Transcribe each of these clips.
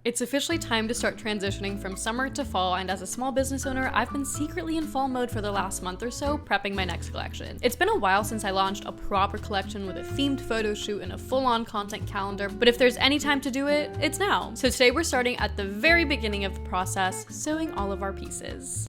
It's officially time to start transitioning from summer to fall, and as a small business owner, I've been secretly in fall mode for the last month or so, prepping my next collection. It's been a while since I launched a proper collection with a themed photo shoot and a full-on content calendar, but if there's any time to do it, it's now. So today we're starting at the very beginning of the process, sewing all of our pieces.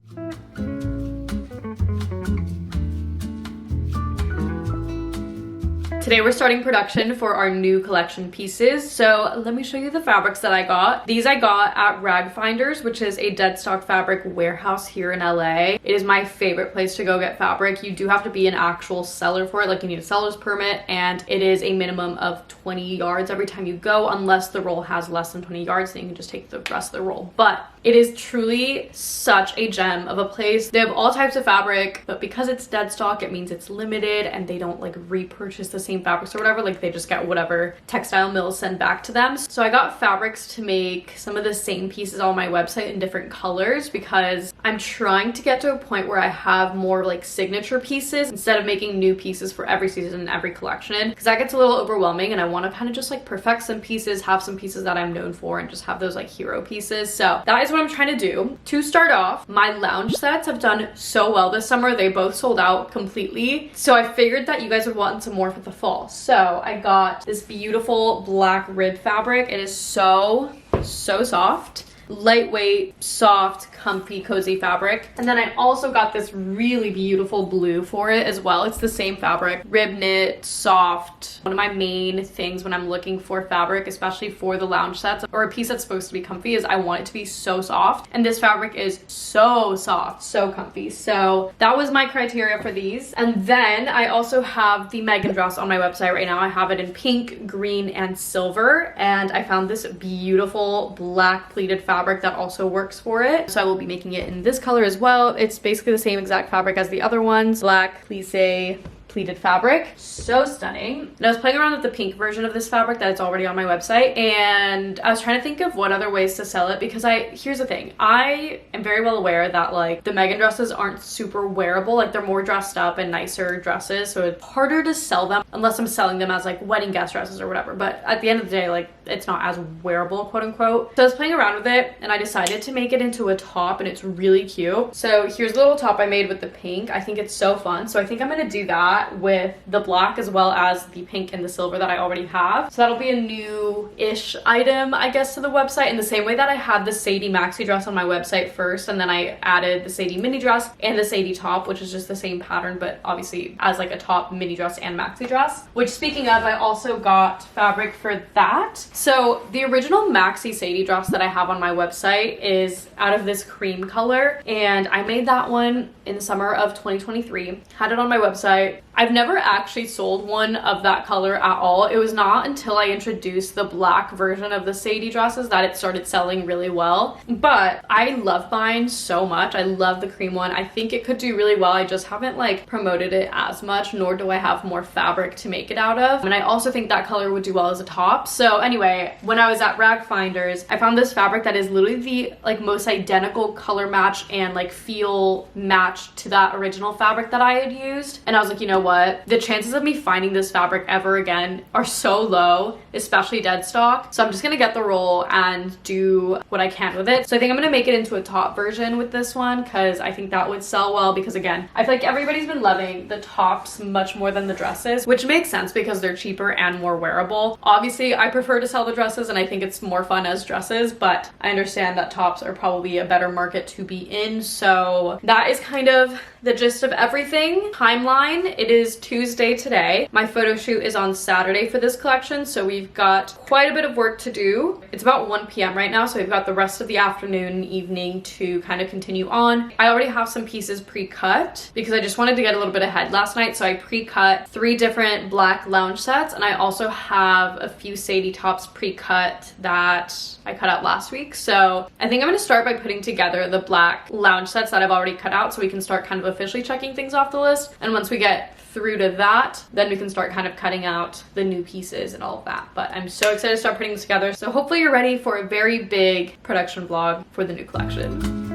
Today we're starting production for our new collection pieces. So let me show you the fabrics that I got. These I got at Rag Finders, which is a dead stock fabric warehouse here in LA. It is my favorite place to go get fabric. You do have to be an actual seller for it, like you need a seller's permit, and it is a minimum of 20 yards every time you go, unless the roll has less than 20 yards, then you can just take the rest of the roll. But it is truly such a gem of a place. They have all types of fabric, but because it's dead stock, it means it's limited and they don't like repurchase the same fabrics or whatever. Like they just get whatever textile mills send back to them. So I got fabrics to make some of the same pieces on my website in different colors because I'm trying to get to a point where I have more like signature pieces instead of making new pieces for every season and every collection, because that gets a little overwhelming and I want to kind of just like perfect some pieces, have some pieces that I'm known for, and just have those like hero pieces. So that is what I'm trying to do. To start off, my lounge sets have done so well this summer. They both sold out completely. So I figured that you guys would want some more for the fall. So I got this beautiful black rib fabric. It is so soft, lightweight, soft, comfy, cozy fabric. And then I also got this really beautiful blue for it as well. It's the same fabric, rib knit, soft. One of my main things when I'm looking for fabric, especially for the lounge sets or a piece that's supposed to be comfy, is I want it to be so soft. And this fabric is so soft, so comfy. So that was my criteria for these. And then I also have the Megan dress on my website right now. I have it in pink, green, and silver. And I found this beautiful black pleated fabric that also works for it. So I will be making it in this color as well. It's basically the same exact fabric as the other ones. Black plissé pleated fabric. So stunning. And I was playing around with the pink version of this fabric that it's already on my website, and I was trying to think of what other ways to sell it, because here's the thing, I am very well aware that like the Megan dresses aren't super wearable, like they're more dressed up and nicer dresses, so it's harder to sell them unless I'm selling them as like wedding guest dresses or whatever. But at the end of the day, like it's not as wearable, quote unquote. So I was playing around with it and I decided to make it into a top, and it's really cute. So here's the little top I made with the pink. I think it's so fun. So I think I'm gonna do that with the black as well as the pink and the silver that I already have. So that'll be a new-ish item, I guess, to the website, in the same way that I had the Sadie maxi dress on my website first, and then I added the Sadie mini dress and the Sadie top, which is just the same pattern, but obviously as like a top, mini dress, and maxi dress. Which, speaking of, I also got fabric for that. So the original maxi Sadie dress that I have on my website is out of this cream color, and I made that one in the summer of 2023. Had it on my website. I've never actually sold one of that color at all. It was not until I introduced the black version of the Sadie dresses that it started selling really well. But I love mine so much. I love the cream one. I think it could do really well. I just haven't like promoted it as much, nor do I have more fabric to make it out of. And I also think that color would do well as a top. So anyway, when I was at Rag Finders, I found this fabric that is literally the like most identical color match and like feel match to that original fabric that I had used. And I was like, you know what, the chances of me finding this fabric ever again are so low, especially dead stock. So I'm just gonna get the roll and do what I can with it. So I think I'm gonna make it into a top version with this one, because I think that would sell well, because again, I feel like everybody's been loving the tops much more than the dresses, which makes sense because they're cheaper and more wearable. Obviously I prefer to sell the dresses and I think it's more fun as dresses, but I understand that tops are probably a better market to be in. So that is kind of the gist of everything. Timeline, it is Tuesday today. My photo shoot is on Saturday for this collection, so we've got quite a bit of work to do. It's about 1 p.m. right now, so we've got the rest of the afternoon and evening to kind of continue on. I already have some pieces pre-cut because I just wanted to get a little bit ahead last night, so I pre-cut 3 different black lounge sets, and I also have a few Sadie tops pre-cut that I cut out last week. So I think I'm going to start by putting together the black lounge sets that I've already cut out, so we can start kind of officially checking things off the list. And once we get through to that, then we can start kind of cutting out the new pieces and all of that. But I'm so excited to start putting this together. So hopefully you're ready for a very big production vlog for the new collection.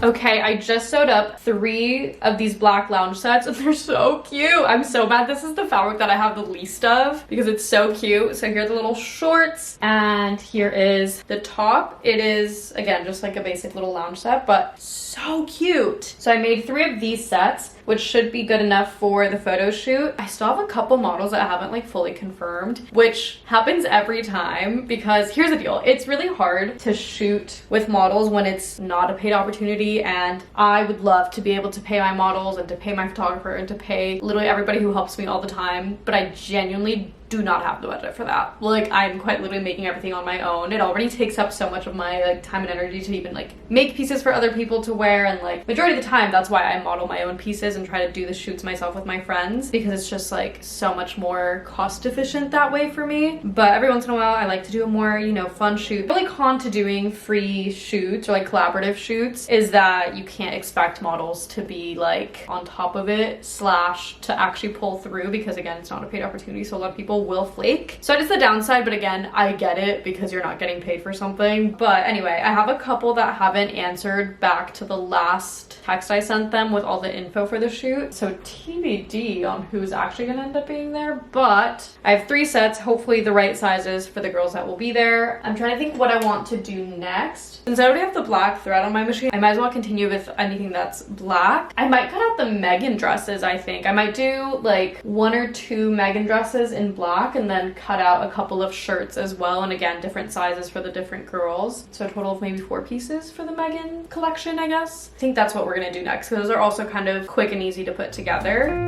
Okay, I just sewed up 3 of these black lounge sets and they're so cute. I'm so bad. This is the fabric that I have the least of because it's so cute. So here are the little shorts and here is the top. It is, again, just like a basic little lounge set, but so cute. So I made 3 of these sets, which should be good enough for the photo shoot. I still have a couple models that I haven't like fully confirmed, which happens every time because here's the deal. It's really hard to shoot with models when it's not a paid opportunity, and I would love to be able to pay my models and to pay my photographer and to pay literally everybody who helps me all the time, but I genuinely do not have the budget for that. Like, I'm quite literally making everything on my own. It already takes up so much of my like time and energy to even like make pieces for other people to wear, and like majority of the time that's why I model my own pieces and try to do the shoots myself with my friends, because it's just like so much more cost efficient that way for me. But every once in a while I like to do a more, you know, fun shoot. Really con to doing free shoots or like collaborative shoots is that you can't expect models to be like on top of it slash to actually pull through, because again, it's not a paid opportunity, so a lot of people will flake. So that is the downside, but again, I get it because you're not getting paid for something. But anyway, I have a couple that haven't answered back to the last text I sent them with all the info for the shoot, so TBD on who's actually gonna end up being there. But I have 3 sets, hopefully the right sizes for the girls that will be there. I'm trying to think what I want to do next. Since I already have the black thread on my machine, I might as well continue with anything that's black. I might cut out the Megan dresses. I think I might do like 1 or 2 Megan dresses in black and then cut out a couple of shirts as well, and again, different sizes for the different girls. So a total of maybe 4 pieces for the Megan collection, I guess. I think that's what we're gonna do next, because those are also kind of quick and easy to put together.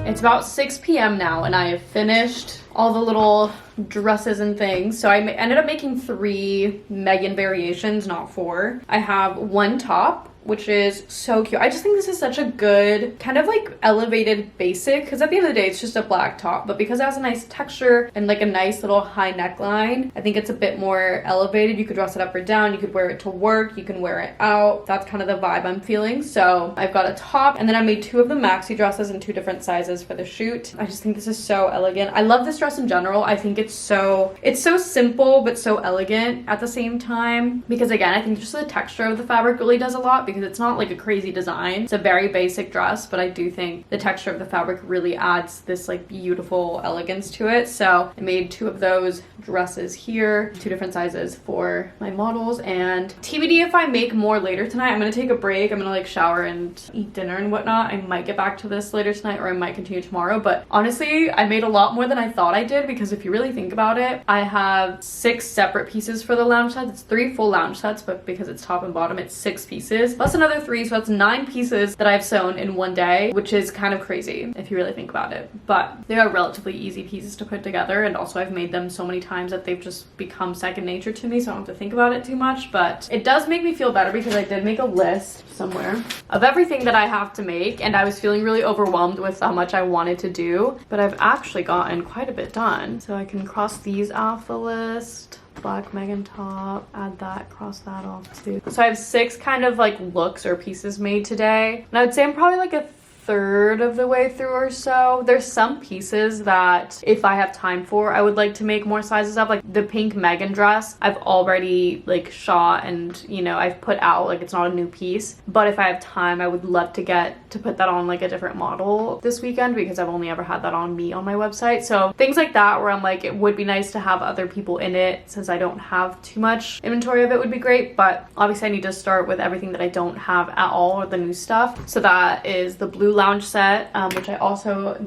It's about 6 p.m. now and I have finished all the little dresses and things. So I ended up making 3 Megan variations, not 4. I have 1 top, which is so cute. I just think this is such a good kind of like elevated basic, because at the end of the day it's just a black top, but because it has a nice texture and like a nice little high neckline, I think it's a bit more elevated. You could dress it up or down, you could wear it to work, you can wear it out. That's kind of the vibe I'm feeling. So I've got a top, and then I made 2 of the maxi dresses in 2 different sizes for the shoot. I just think this is so elegant. I love this dress in general. I think it's so simple but so elegant at the same time, because again, I think just the texture of the fabric really does a lot, because it's not like a crazy design. It's a very basic dress, but I do think the texture of the fabric really adds this like beautiful elegance to it. So I made 2 of those dresses here, 2 different sizes for my models. And TBD if I make more later tonight. I'm gonna take a break. I'm gonna like shower and eat dinner and whatnot. I might get back to this later tonight, or I might continue tomorrow. But honestly, I made a lot more than I thought I did, because if you really think about it, I have 6 separate pieces for the lounge sets. It's 3 full lounge sets, but because it's top and bottom, it's 6 pieces plus another 3, so that's 9 pieces that I've sewn in one day, which is kind of crazy if you really think about it. But they are relatively easy pieces to put together, and also I've made them so many times that they've just become second nature to me, so I don't have to think about it too much. But it does make me feel better, because I did make a list somewhere of everything that I have to make, and I was feeling really overwhelmed with how much I wanted to do, but I've actually gotten quite a bit done. So I can cross these off the list. Black Megan top, add that, cross that off too. So I have 6 kind of like looks or pieces made today, and I would say I'm probably like a third of the way through or so. There's some pieces that if I have time for, I would like to make more sizes of. Like the pink Megan dress, I've already like shot and, you know, I've put out, like it's not a new piece, but if I have time, I would love to get to put that on like a different model this weekend, because I've only ever had that on me on my website. So things like that where I'm like, it would be nice to have other people in it, since I don't have too much inventory of it would be great. But obviously I need to start with everything that I don't have at all, or the new stuff. So that is the blue lounge set, which I also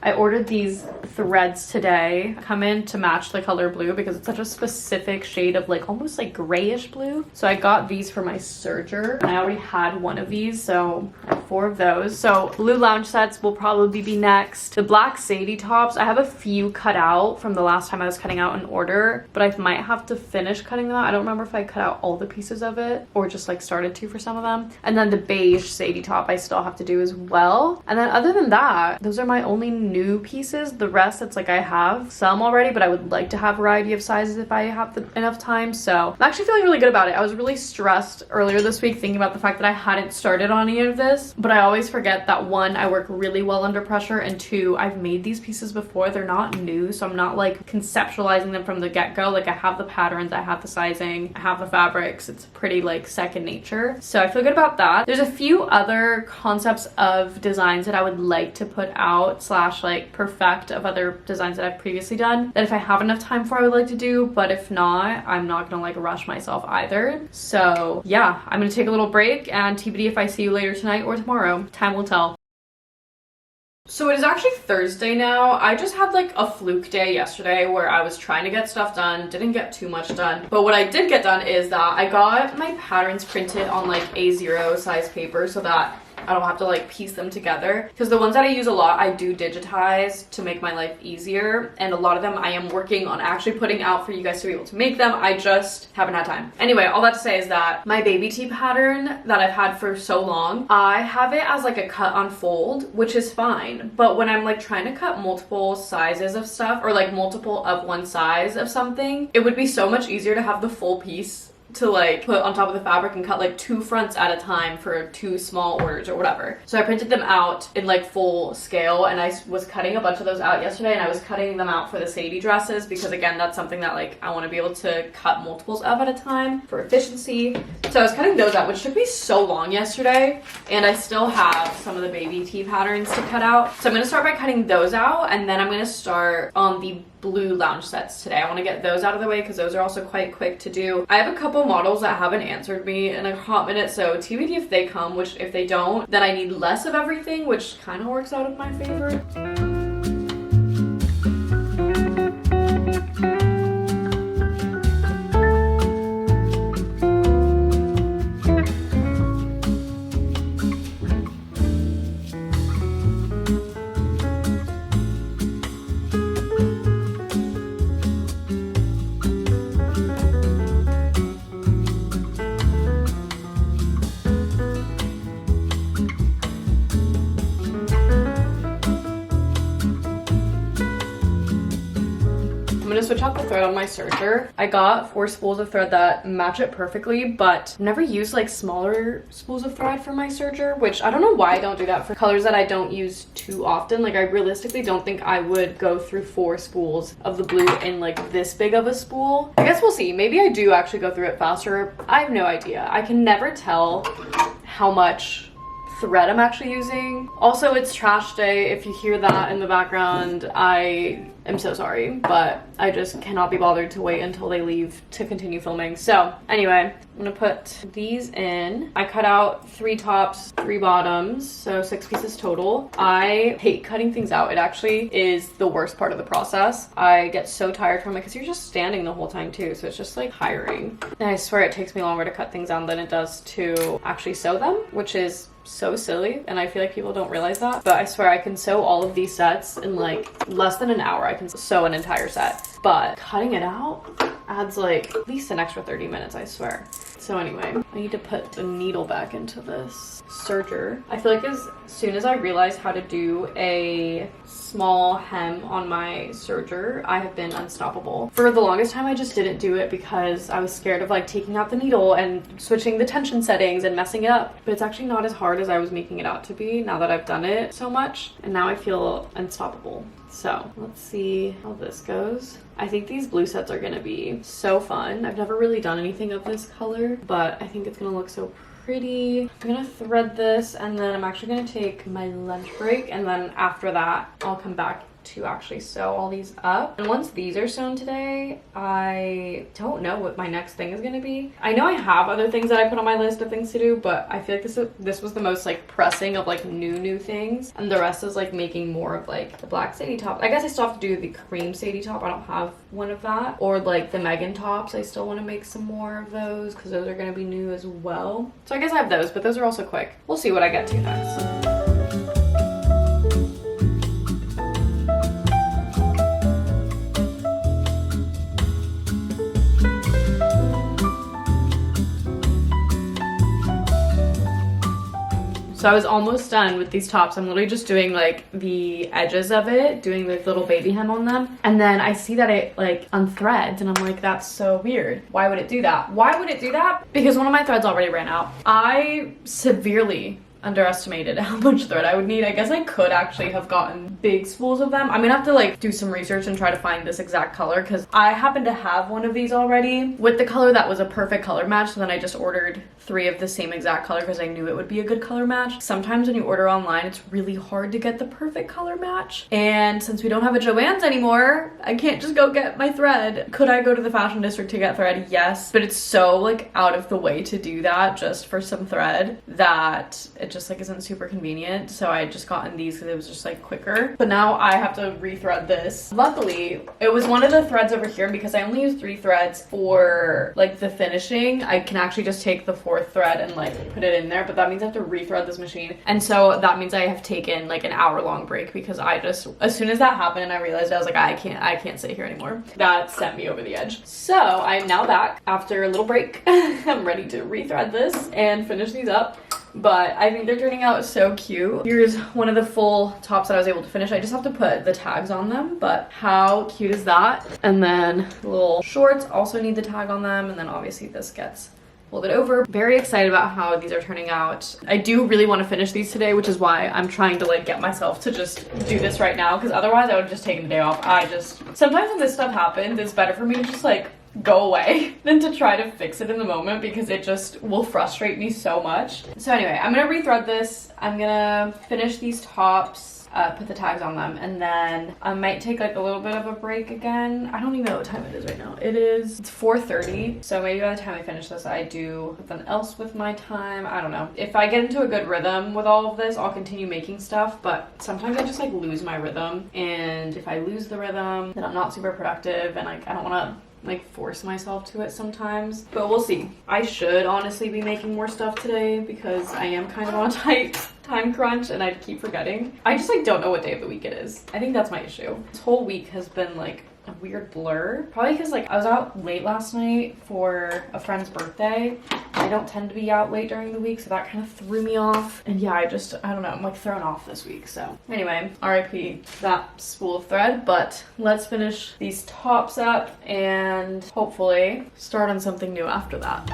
I ordered these threads today, come in to match the color blue, because it's such a specific shade of like almost like grayish blue. So I got these for my serger, and I already had one of these, so I 4 of those. So blue lounge sets will probably be next. The black Sadie tops, I have a few cut out from the last time I was cutting out an order, but I might have to finish cutting them out. I don't remember if I cut out all the pieces of it or just like started to for some of them. And then the beige Sadie top I still have to do as well. And then other than that, those are my only new pieces. The rest, it's like I have some already, but I would like to have a variety of sizes if I have enough time. So I'm actually feeling really good about it. I was really stressed earlier this week thinking about the fact that I hadn't started on any of this, but I always forget that 1, I work really well under pressure, and 2, I've made these pieces before. They're not new, so I'm not like conceptualizing them from the get-go. Like I have the patterns, I have the sizing, I have the fabrics. It's pretty like second nature. So I feel good about that. There's a few other concepts of designs that I would like to put out slash like perfect of other designs that I've previously done that if I have enough time for I would like to do, but if not, I'm not gonna like rush myself either. So yeah, I'm gonna take a little break, and TBD if I see you later tonight or tomorrow. Time will tell. So it is actually Thursday now. I just had like a fluke day yesterday where I was trying to get stuff done, didn't get too much done. But what I did get done is that I got my patterns printed on like A0 size paper so that I don't have to like piece them together, because the ones that I use a lot I do digitize to make my life easier, and a lot of them I am working on actually putting out for you guys to be able to make them. I just haven't had time. Anyway, all that to say is that my baby tee pattern that I've had for so long, I have it as like a cut on fold, which is fine, but when I'm like trying to cut multiple sizes of stuff or like multiple of one size of something, it would be so much easier to have the full piece to like put on top of the fabric and cut like 2 fronts at a time for 2 small orders or whatever. So I printed them out in like full scale, and I was cutting a bunch of those out yesterday, and I was cutting them out for the Sadie dresses because again, that's something that like I want to be able to cut multiples of at a time for efficiency. So I was cutting those out, which took me so long yesterday, and I still have some of the baby tee patterns to cut out. So I'm going to start by cutting those out, and then I'm going to start on the blue lounge sets today. I want to get those out of the way because those are also quite quick to do. I have a couple models that haven't answered me in a hot minute, so TBD if they come, which if they don't, then I need less of everything, which kind of works out in my favor. Switch out the thread on my serger. I got 4 spools of thread that match it perfectly, but I've never used like smaller spools of thread for my serger, which I don't know why I don't do that for colors that I don't use too often. Like I realistically don't think I would go through 4 spools of the blue in like this big of a spool. I guess we'll see. Maybe I do actually go through it faster. I have no idea. I can never tell how much thread I'm actually using. Also, it's trash day. If you hear that in the background, I am so sorry, but I just cannot be bothered to wait until they leave to continue filming. So anyway, I'm gonna put these in. I cut out 3 tops, 3 bottoms, so 6 pieces total. I hate cutting things out. It actually is the worst part of the process. I get so tired from it because you're just standing the whole time too, so it's just like tiring. And I swear it takes me longer to cut things out than it does to actually sew them, which is so silly, and I feel like people don't realize that, but I swear I can sew all of these sets in like less than an hour. I can sew an entire set, but cutting it out adds like at least an extra 30 minutes, I swear. So anyway, I need to put the needle back into this serger. I feel like as soon as I realized how to do a small hem on my serger, I have been unstoppable. For the longest time I just didn't do it because I was scared of like taking out the needle and switching the tension settings and messing it up, but it's actually not as hard as I was making it out to be now that I've done it so much, and now I feel unstoppable. So let's see how this goes. I think these blue sets are gonna be so fun. I've never really done anything of this color, but I think it's gonna look so pretty. I'm gonna thread this, and then I'm actually gonna take my lunch break, and then after that I'll come back to actually sew all these up. And once these are sewn today, I don't know what my next thing is going to be. I know I have other things that I put on my list of things to do, but I feel like this was the most like pressing of like new things, and the rest is like making more of like the black sadie top. I guess I still have to do the cream sadie top. I don't have one of that, or like the Megan tops. I still want to make some more of those because those are going to be new as well. So I guess I have those, but those are also quick. We'll see what I get to next. So I was almost done with these tops. I'm literally just doing like the edges of it, doing the little baby hem on them. And then I see that it like unthreads and I'm like, that's so weird. Why would it do that? Why would it do that? Because one of my threads already ran out. I severely underestimated how much thread I would need. I guess I could actually have gotten big spools of them. I'm gonna have to like do some research and try to find this exact color because I happen to have one of these already with the color that was a perfect color match. So then I just ordered 3 of the same exact color because I knew it would be a good color match. Sometimes when you order online, it's really hard to get the perfect color match. And since we don't have a Joann's anymore, I can't just go get my thread. Could I go to the fashion district to get thread? Yes, but it's so like out of the way to do that just for some thread that it just like isn't super convenient. So I just gotten these because it was just like quicker. But now I have to rethread this. Luckily, it was one of the threads over here, because I only use 3 threads for like the finishing. I can actually just take the 4th thread and like put it in there, but that means I have to rethread this machine. And so that means I have taken like an hour-long break because I just, as soon as that happened and I realized, I was like, I can't sit here anymore. That sent me over the edge. So I'm now back after a little break. I'm ready to rethread this and finish these up. But I think they're turning out so cute. Here's one of the full tops that I was able to finish. I just have to put the tags on them, but how cute is that? And then the little shorts also need the tag on them, and then obviously this gets folded over. Very excited about how these are turning out. I do really want to finish these today, which is why I'm trying to like get myself to just do this right now, because otherwise I would have just taken the day off. Sometimes when this stuff happens, it's better for me to just like go away than to try to fix it in the moment, because it just will frustrate me so much. So anyway, I'm gonna rethread this. I'm gonna finish these tops, put the tags on them, and then I might take like a little bit of a break again. I don't even know what time it is right now. It's 4:30, so maybe by the time I finish this I do something else with my time. I don't know. If I get into a good rhythm with all of this, I'll continue making stuff, but sometimes I just like lose my rhythm, and if I lose the rhythm, then I'm not super productive, and like I don't want to like force myself to it sometimes, but we'll see. I should honestly be making more stuff today because I am kind of on a tight time crunch and I keep forgetting. I just like don't know what day of the week it is. I think that's my issue. This whole week has been like a weird blur, probably because like I was out late last night for a friend's birthday. I don't tend to be out late during the week, so that kind of threw me off. And yeah, I don't know, I'm like thrown off this week. So anyway, RIP that spool of thread, but let's finish these tops up and hopefully start on something new after that.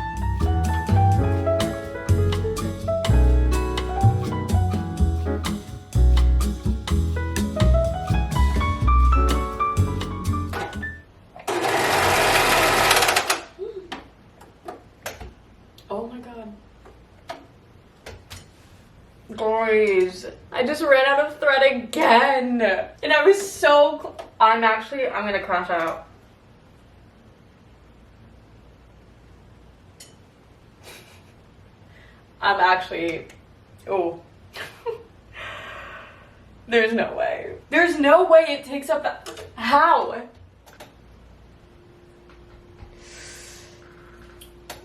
Guys, I just ran out of thread again, and I was so I'm gonna crash out. Oh. There's no way it takes up that. How?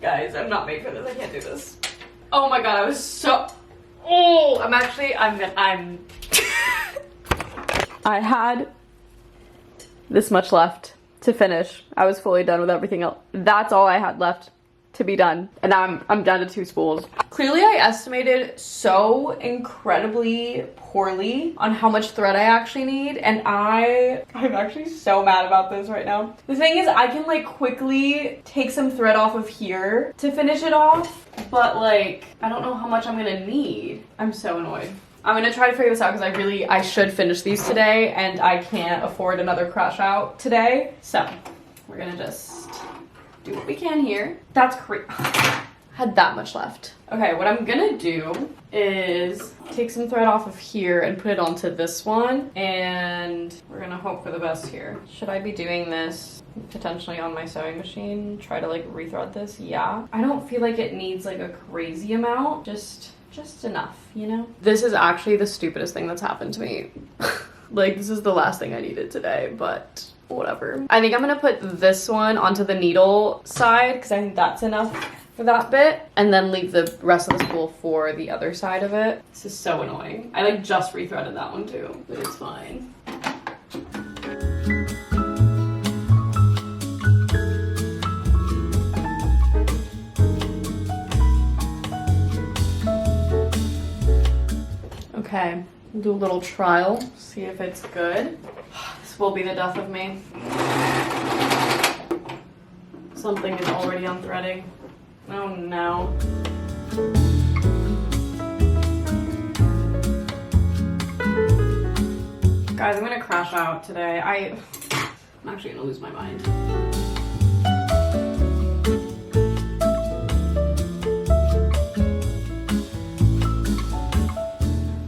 Guys, I'm not made for this. I can't do this. Oh my god, I was so. Oh, I had this much left to finish. I was fully done with everything else. That's all I had left to be done. And now I'm down to 2 spools. Clearly I estimated so incredibly poorly on how much thread I actually need, and I'm actually so mad about this right now. The thing is, I can like quickly take some thread off of here to finish it off, but like I don't know how much I'm gonna need. I'm so annoyed. I'm gonna try to figure this out because I should finish these today, and I can't afford another crash out today. So we're gonna just do what we can here. That's crazy. I had that much left. Okay, what I'm gonna do is take some thread off of here and put it onto this one, and we're gonna hope for the best here. Should I be doing this potentially on my sewing machine? Try to like rethread this? Yeah. I don't feel like it needs like a crazy amount, just enough, you know? This is actually the stupidest thing that's happened to me. Like, this is the last thing I needed today, but whatever. I think I'm gonna put this one onto the needle side because I think that's enough for that bit, and then leave the rest of the spool for the other side of it. This is so annoying. I like just rethreaded that one too, but it's fine. Okay, we'll do a little trial, see if it's good. This will be the death of me. Something is already unthreading. Oh no. Guys, I'm gonna crash out today. I'm actually gonna lose my mind.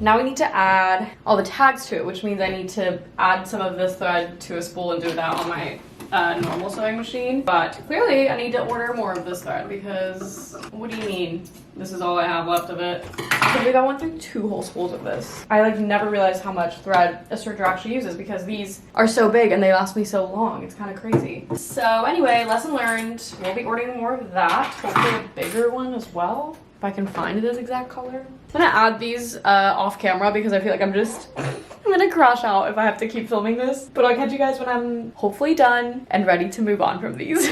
Now we need to add all the tags to it, which means I need to add some of this thread to a spool and do that on my normal sewing machine. But clearly I need to order more of this thread because what do you mean? This is all I have left of it. I can't believe I went through 2 whole spools of this. I like never realized how much thread a serger actually uses because these are so big and they last me so long. It's kind of crazy. So anyway, lesson learned. We'll be ordering more of that. Hopefully a bigger one as well, if I can find this exact color. I'm gonna add these off camera because I feel like I'm gonna crash out if I have to keep filming this. But I'll catch you guys when I'm hopefully done and ready to move on from these.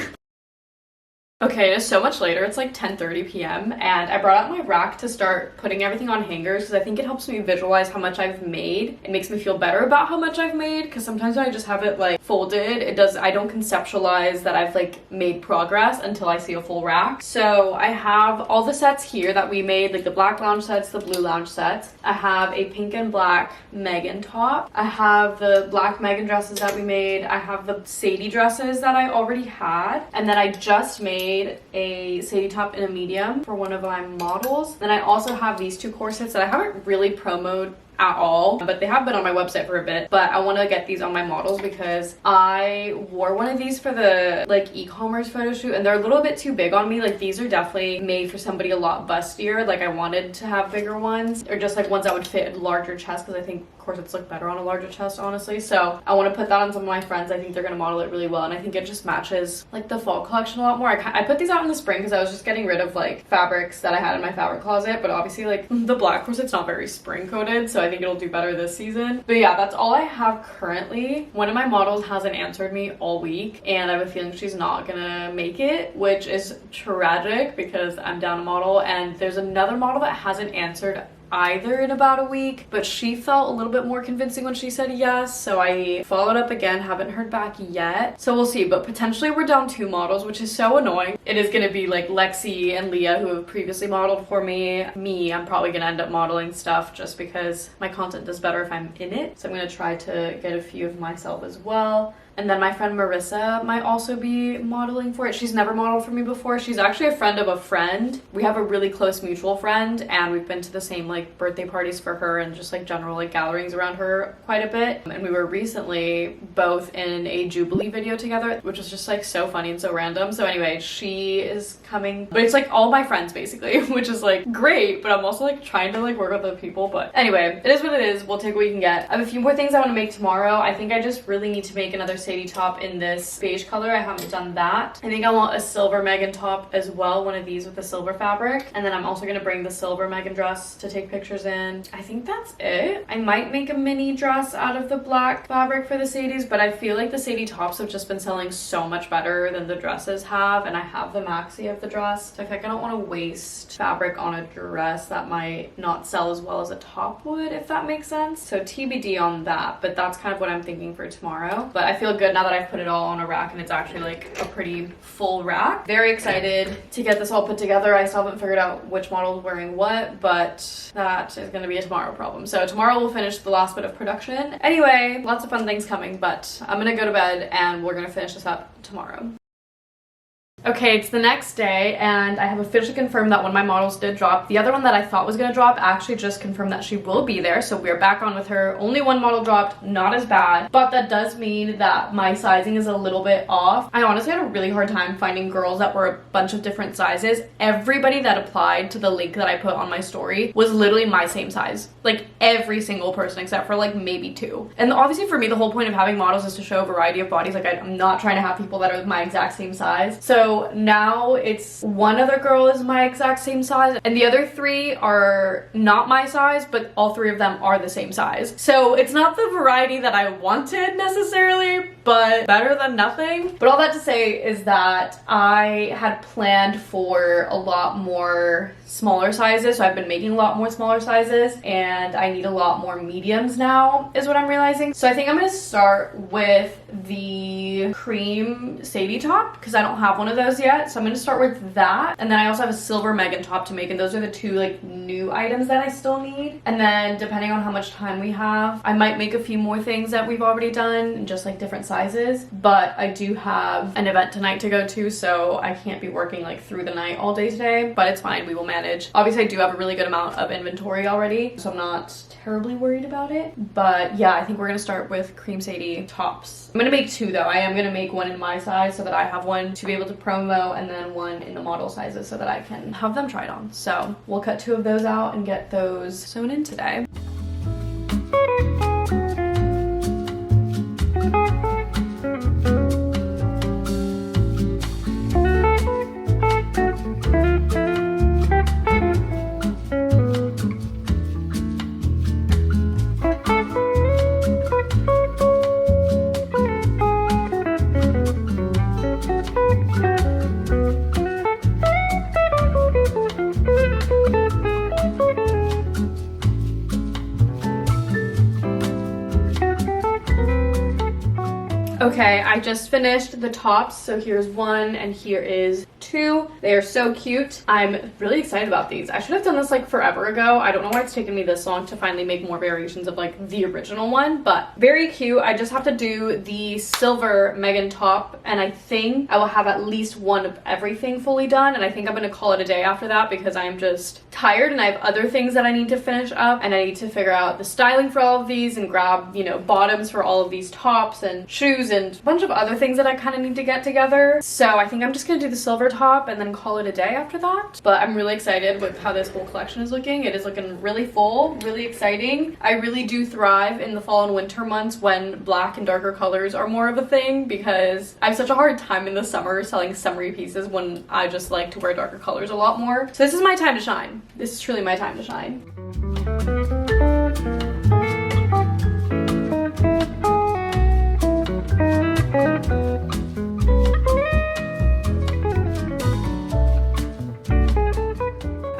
Okay, it is so much later. It's like 10:30 p.m. and I brought out my rack to start putting everything on hangers because I think it helps me visualize how much I've made. It makes me feel better about how much I've made because sometimes when I just have it like folded, I don't conceptualize that I've like made progress until I see a full rack. So I have all the sets here that we made, like the black lounge sets, the blue lounge sets. I have a pink and black Megan top. I have the black Megan dresses that we made. I have the Sadie dresses that I already had. And then I just made a Sadie top in a medium for one of my models. Then I also have these 2 corsets that I haven't really promoted at all, but they have been on my website for a bit. But I want to get these on my models because I wore one of these for the like e-commerce photo shoot and they're a little bit too big on me. Like these are definitely made for somebody a lot bustier. Like I wanted to have bigger ones or just like ones that would fit a larger chest because I think corsets look better on a larger chest, honestly. So I want to put that on some of my friends. I think they're going to model it really well and I think it just matches like the fall collection a lot more. I put these out in the spring because I was just getting rid of like fabrics that I had in my fabric closet, but obviously like the black corset's not very spring coated, so I think it'll do better this season. But yeah, that's all I have currently. One of my models hasn't answered me all week and I have a feeling she's not gonna make it, which is tragic because I'm down a model, and there's another model that hasn't answered either in about a week, but she felt a little bit more convincing when she said yes, so I followed up again, haven't heard back yet, so we'll see. But potentially we're down 2 models, which is so annoying. It is going to be like Lexi and Leah, who have previously modeled for me. I'm probably gonna end up modeling stuff just because my content does better if I'm in it, so I'm gonna try to get a few of myself as well. And then my friend Marissa might also be modeling for it. She's never modeled for me before. She's actually a friend of a friend. We have a really close mutual friend and we've been to the same like birthday parties for her and just like general like gatherings around her quite a bit. And we were recently both in a Jubilee video together, which was just like so funny and so random. So anyway, she is coming, but it's like all my friends basically, which is like great, but I'm also like trying to like work with other people. But anyway, it is what it is. We'll take what we can get. I have a few more things I want to make tomorrow. I think I just really need to make another Sadie top in this beige color. I haven't done that. I think I want a silver Megan top as well, one of these with the silver fabric. And then I'm also going to bring the silver Megan dress to take pictures in. I think that's it. I might make a mini dress out of the black fabric for the Sadies, but I feel like the Sadie tops have just been selling so much better than the dresses have, and I have the maxi of the dress, so I feel like I don't want to waste fabric on a dress that might not sell as well as a top would, if that makes sense. So TBD on that, but that's kind of what I'm thinking for tomorrow. But I feel good now that I've put it all on a rack and it's actually like a pretty full rack. Very excited to get this all put together. I still haven't figured out which model is wearing what, but that is going to be a tomorrow problem. So tomorrow we'll finish the last bit of production. Anyway, lots of fun things coming, but I'm gonna go to bed and we're gonna finish this up tomorrow. Okay, it's the next day and I have officially confirmed that one of my models did drop. The other one that I thought was gonna drop actually just confirmed that she will be there, so we're back on with her. Only one model dropped, not as bad, but that does mean that my sizing is a little bit off. I honestly had a really hard time finding girls that were a bunch of different sizes. Everybody that applied to the link that I put on my story was literally my same size. Like every single person except for like maybe 2. And obviously for me, the whole point of having models is to show a variety of bodies. Like I'm not trying to have people that are my exact same size. So now it's one other girl is my exact same size and the other 3 are not my size, but all 3 of them are the same size. So it's not the variety that I wanted necessarily, but better than nothing. But all that to say is that I had planned for a lot more smaller sizes, so I've been making a lot more smaller sizes and I need a lot more mediums now is what I'm realizing. So I think I'm gonna start with the cream Sadie top because I don't have one of those yet, so I'm gonna start with that. And then I also have a silver Megan top to make, and those are the 2 like new items that I still need. And then depending on how much time we have, I might make a few more things that we've already done, just like different sizes. But I do have an event tonight to go to, so I can't be working like through the night all day today, but it's fine, we will manage. Obviously I do have a really good amount of inventory already, so I'm not terribly worried about it. But yeah, I think we're gonna start with cream Sadie tops. I'm gonna make 2 though. I am gonna make one in my size so that I have one to be able to promo, and then one in the model sizes so that I can have them tried on. So we'll cut 2 of those out and get those sewn in today. Okay, I just finished the tops, so here's 1 and here is 2. They are so cute. I'm really excited about these. I should have done this like forever ago. I don't know why it's taken me this long to finally make more variations of like the original one, but very cute. I just have to do the silver Megan top, and I think I will have at least one of everything fully done, and I think I'm gonna call it a day after that because I'm just tired and I have other things that I need to finish up, and I need to figure out the styling for all of these and grab, you know, bottoms for all of these tops and shoes and a bunch of other things that I kind of need to get together. So I think I'm just gonna do the silver top and then call it a day after that. But I'm really excited with how this whole collection is looking. It is looking really full, really exciting. I really do thrive in the fall and winter months when black and darker colors are more of a thing, because I have such a hard time in the summer selling summery pieces when I just like to wear darker colors a lot more. So this is my time to shine. This is truly my time to shine.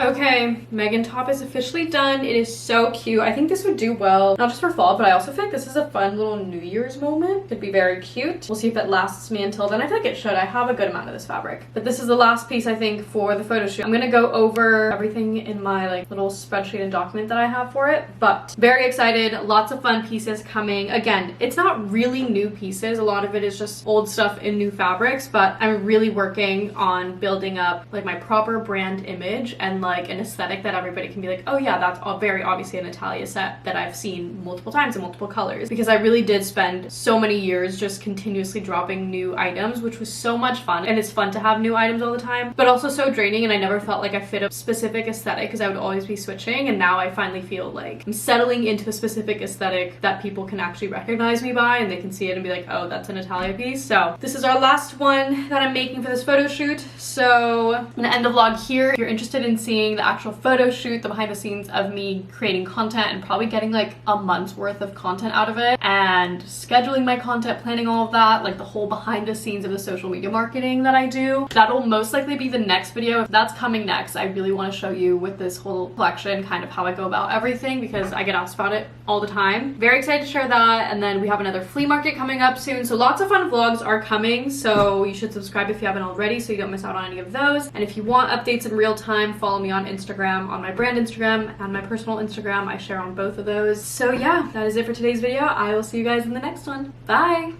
Okay, Megan top is officially done. It is so cute. I think this would do well, not just for fall, but I also feel like this is a fun little New Year's moment. Could be very cute. We'll see if it lasts me until then. I feel like it should. I have a good amount of this fabric. But this is the last piece, I think, for the photo shoot. I'm gonna go over everything in my like little spreadsheet and document that I have for it, but very excited. Lots of fun pieces coming. Again, it's not really new pieces. A lot of it is just old stuff in new fabrics, but I'm really working on building up like my proper brand image and like an aesthetic that everybody can be like, oh yeah, that's all very obviously a Natalia set that I've seen multiple times in multiple colors, because I really did spend so many years just continuously dropping new items, which was so much fun. And it's fun to have new items all the time, but also so draining, and I never felt like I fit a specific aesthetic because I would always be switching. And now I finally feel like I'm settling into a specific aesthetic that people can actually recognize me by, and they can see it and be like, oh, that's a Natalia piece. So this is our last one that I'm making for this photo shoot. So I'm gonna end the vlog here. If you're interested in seeing the actual photo shoot, the behind the scenes of me creating content and probably getting like a month's worth of content out of it, and scheduling my content, planning all of that, like the whole behind the scenes of the social media marketing that I do, that'll most likely be the next video. If that's coming next, I really want to show you with this whole collection kind of how I go about everything, because I get asked about it all the time. Very excited to share that. And then we have another flea market coming up soon, so lots of fun vlogs are coming, so you should subscribe if you haven't already so you don't miss out on any of those. And if you want updates in real time, follow me on Instagram, on my brand Instagram and my personal Instagram. I share on both of those. So yeah, that is it for today's video. I will see you guys in the next one. Bye!